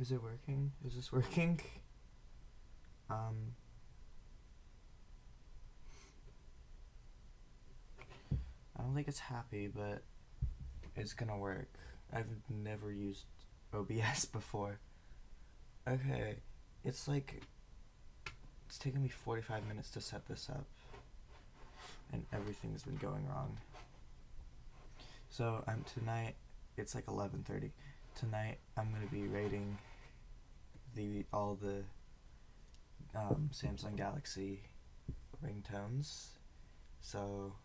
Is it working? Is this working? I don't think it's happy, but it's gonna work. I've never used OBS before. Okay, it's taken me 45 minutes to set this up, and everything's been going wrong. So tonight, it's like 11:30. Tonight, I'm gonna be rating all the Samsung Galaxy ringtones. So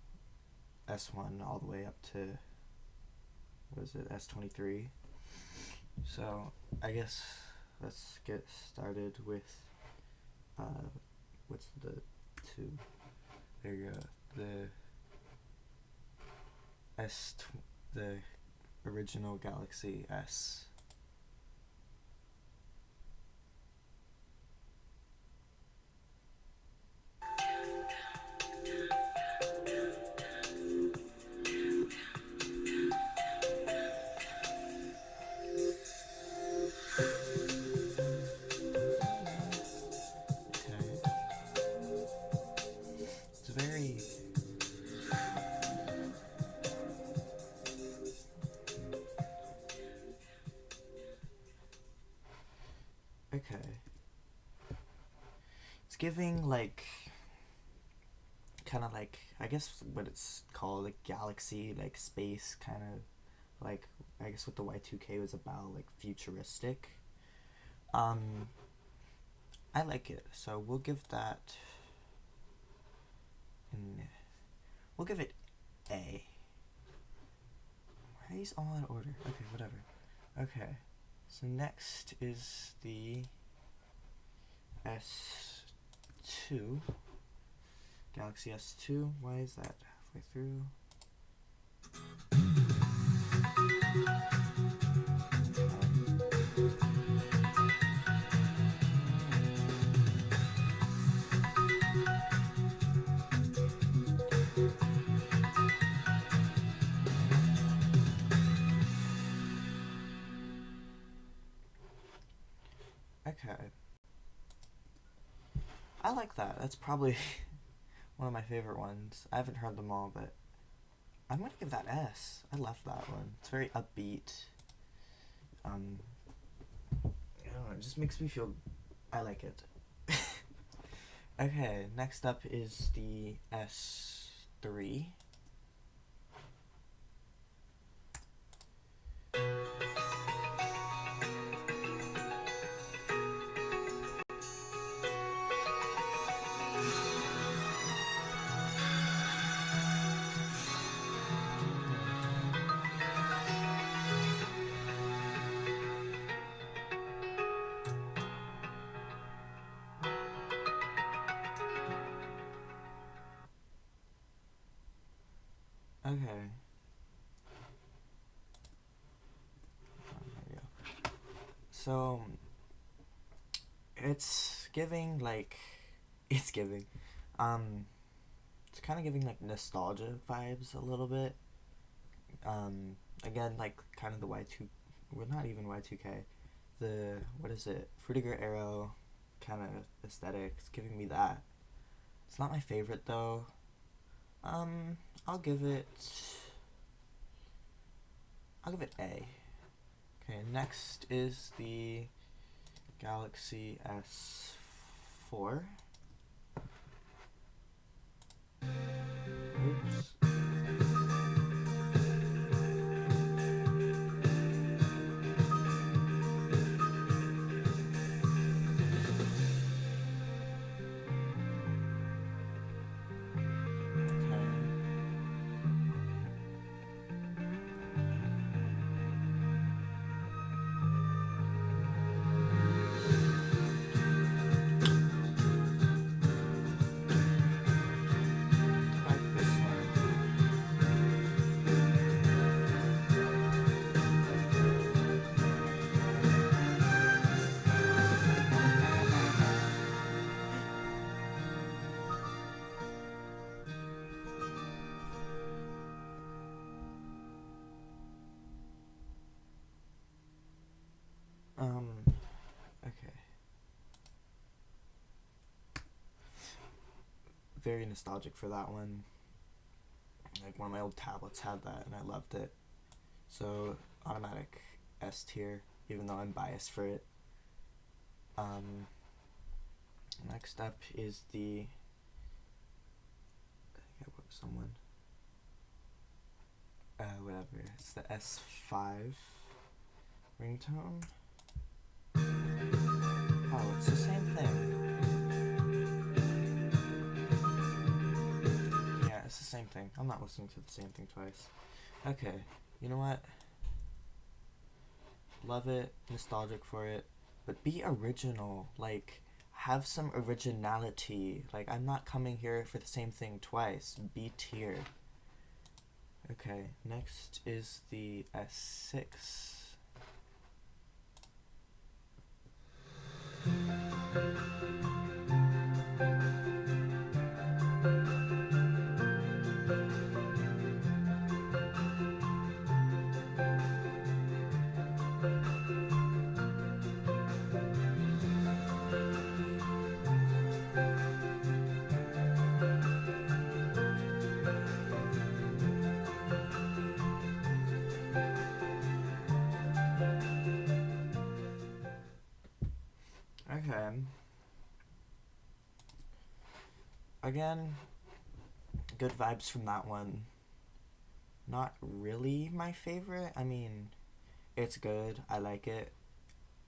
S1 all the way up to, what is it, S23. So I guess let's get started with what's the two? There you go. The original Galaxy S. Okay. It's giving kind of I guess what it's called, galaxy, space, kind of I guess what the Y2K was about, futuristic. I like it, so we'll give it A. Why are these all in order? Okay, whatever. Okay, so next is the S2, Galaxy S2. Why is that halfway through? Okay. I like that. That's probably one of my favorite ones. I haven't heard them all, but I'm gonna give that S. I love that one. It's very upbeat. I don't know, it just makes me feel... I like it. Okay, next up is the S3. Okay. There we go. So, it's giving, it's kind of giving, nostalgia vibes a little bit. Again, kind of the Y2, well, not even Y2K, the, what is it, Fruitiger Arrow kind of aesthetic. It's giving me that. It's not my favorite, though. I'll give it A. Okay, next is the Galaxy S4. Oops. very nostalgic for that one. Like, one of my old tablets had that, and I loved it. So, automatic S tier, even though I'm biased for it. Next up is the... I think I wrote someone. Whatever. It's the S5 ringtone. Oh, it's the same thing. Yeah, it's the same thing. I'm not listening to the same thing twice. Okay, you know what? Love it, nostalgic for it, but be original. Like, have some originality. Like, I'm not coming here for the same thing twice. Be tier. Okay, next is the S6. Okay. Again, good vibes from that one. Not really my favorite. I mean, it's good. I like it.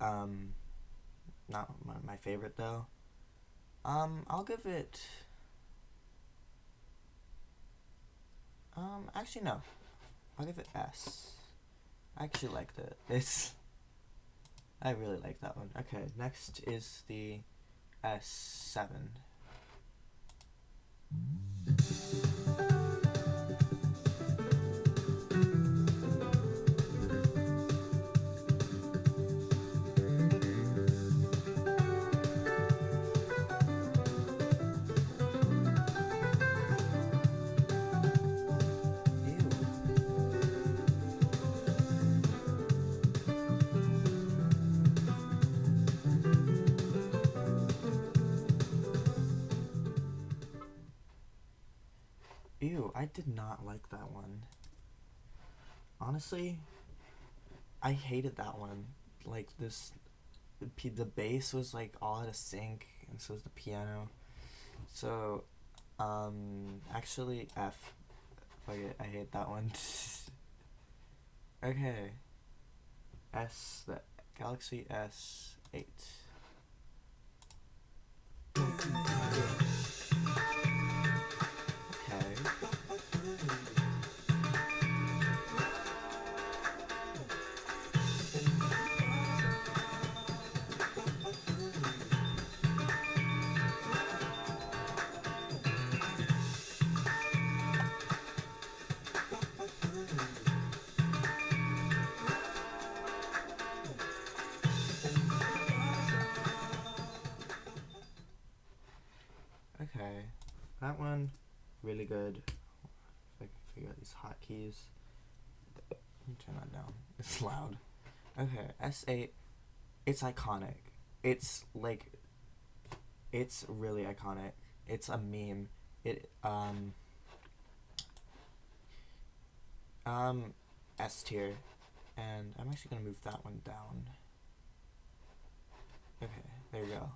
Not my favorite though. I'll give it. Actually no. I'll give it S. I actually liked it. I really like that one. Okay, next is the S7. Ew, I did not like that one. Honestly, I hated that one. Like, the bass was like all out of sync, and so was the piano. So, actually, F. Fuck it, I hate that one. Okay. The Galaxy S8. Okay, that one, really good. If I can figure out these hotkeys. Let me turn that down. It's loud. Okay, S8, it's iconic. It's like, it's really iconic. It's a meme. S tier. And I'm actually gonna move that one down. Okay, there you go.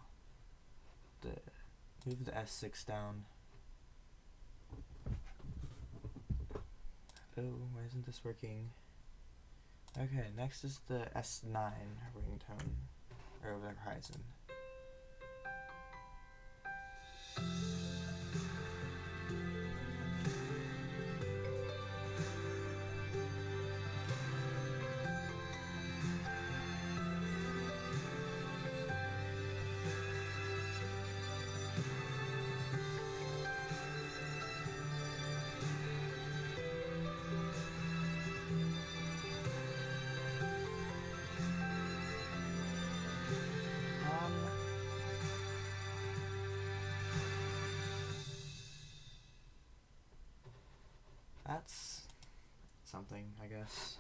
Move the S6 down. Oh, why isn't this working? Okay, next is the S9 ringtone, or over the horizon. That's something, I guess.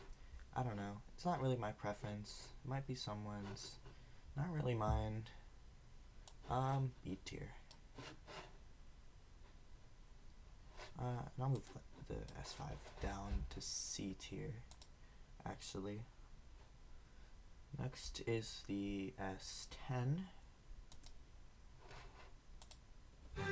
I don't know. It's not really my preference. It might be someone's. Not really mine. B tier. And I'll move the S5 down to C tier, actually. Next is the S10. Weird.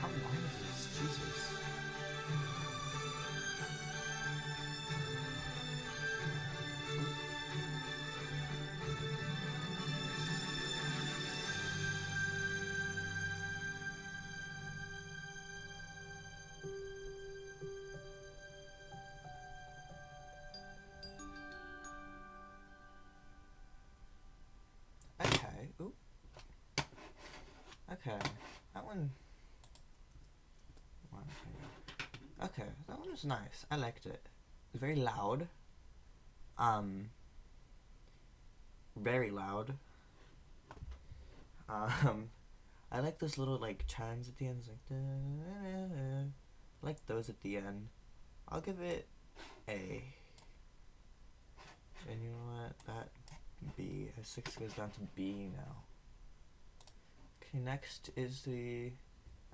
How long is this? Jesus. Okay. Ooh. Okay. That one. Okay, that one was nice. I liked it. It's very loud. Very loud. I like those little like chimes at the end. It's like I like those at the end. I'll give it A. And you know what? That B. S6 goes down to B now. Okay, next is the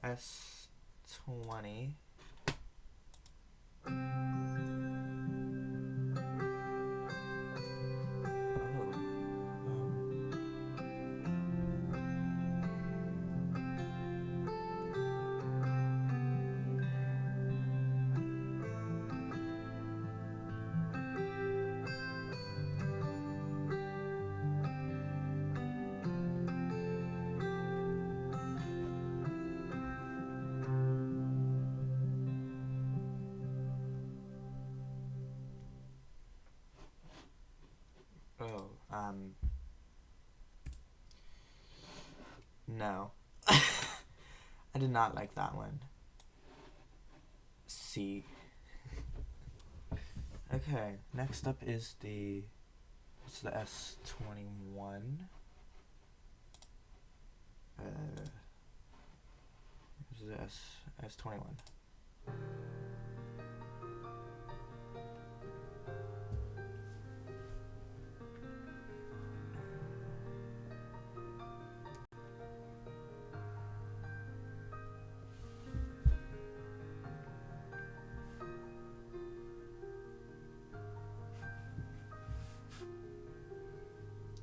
S20. No. I did not like that one. C. Okay, next up is it's the S21. This is the S21.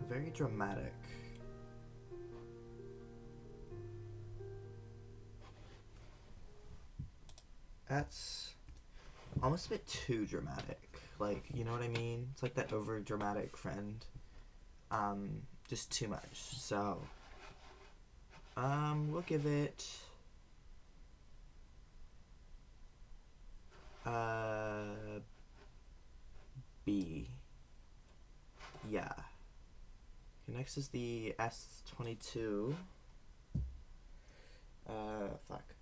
Very dramatic. That's almost a bit too dramatic. Like, you know what I mean? It's like that over dramatic friend. Just too much. So, we'll give it B. Yeah. Okay, next is the S22. Fuck.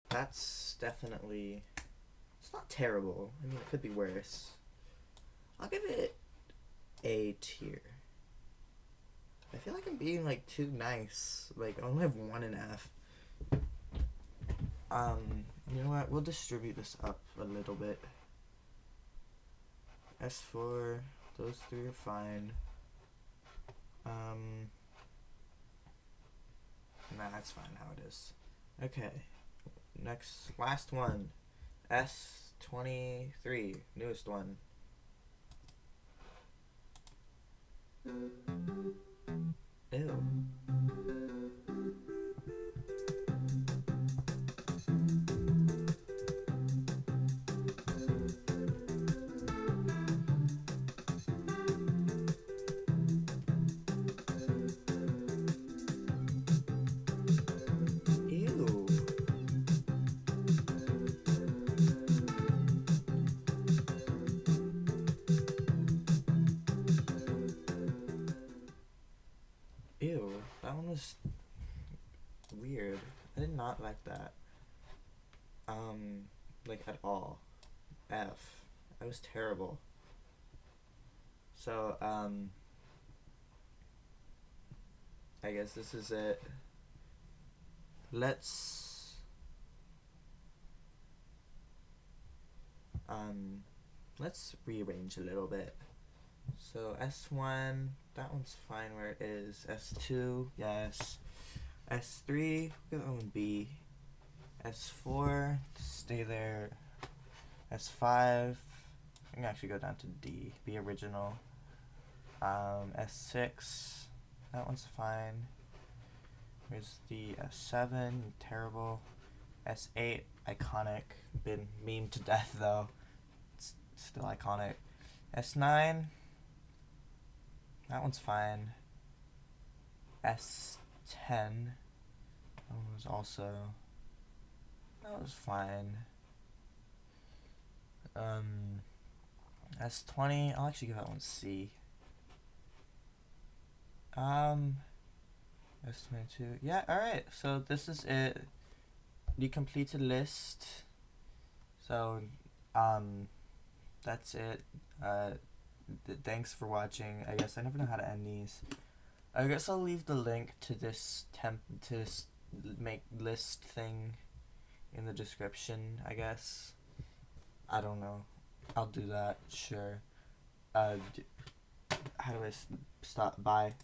That's definitely. It's not terrible. I mean, it could be worse. I'll give it A tier. I feel like I'm being like too nice. Like I only have one in F. You know what? We'll distribute this up a little bit. S4, those three are fine. Nah, that's fine how it is. Okay. Last one. S S23, newest one. Ew. Ew. Ew. That one was weird. I did not like that. Like at all. F. That was terrible. So, I guess this is it. Let's rearrange a little bit. So S1, that one's fine where it is. S2, yes. S3, we'll give that one B. S4, stay there. S5, I can actually go down to D, be original. S6, that one's fine. Here's the S7, terrible. S8, iconic. Been memed to death though. It's still iconic. S9, that one's fine. S10, that one was also, that was fine. S20, I'll actually give that one C. S22, yeah, alright, so this is it. The completed list. So, that's it. Thanks for watching. I guess I never know how to end these. I guess I'll leave the link to this make list thing in the description, I guess. I don't know. I'll do that, sure. How do I stop? Bye.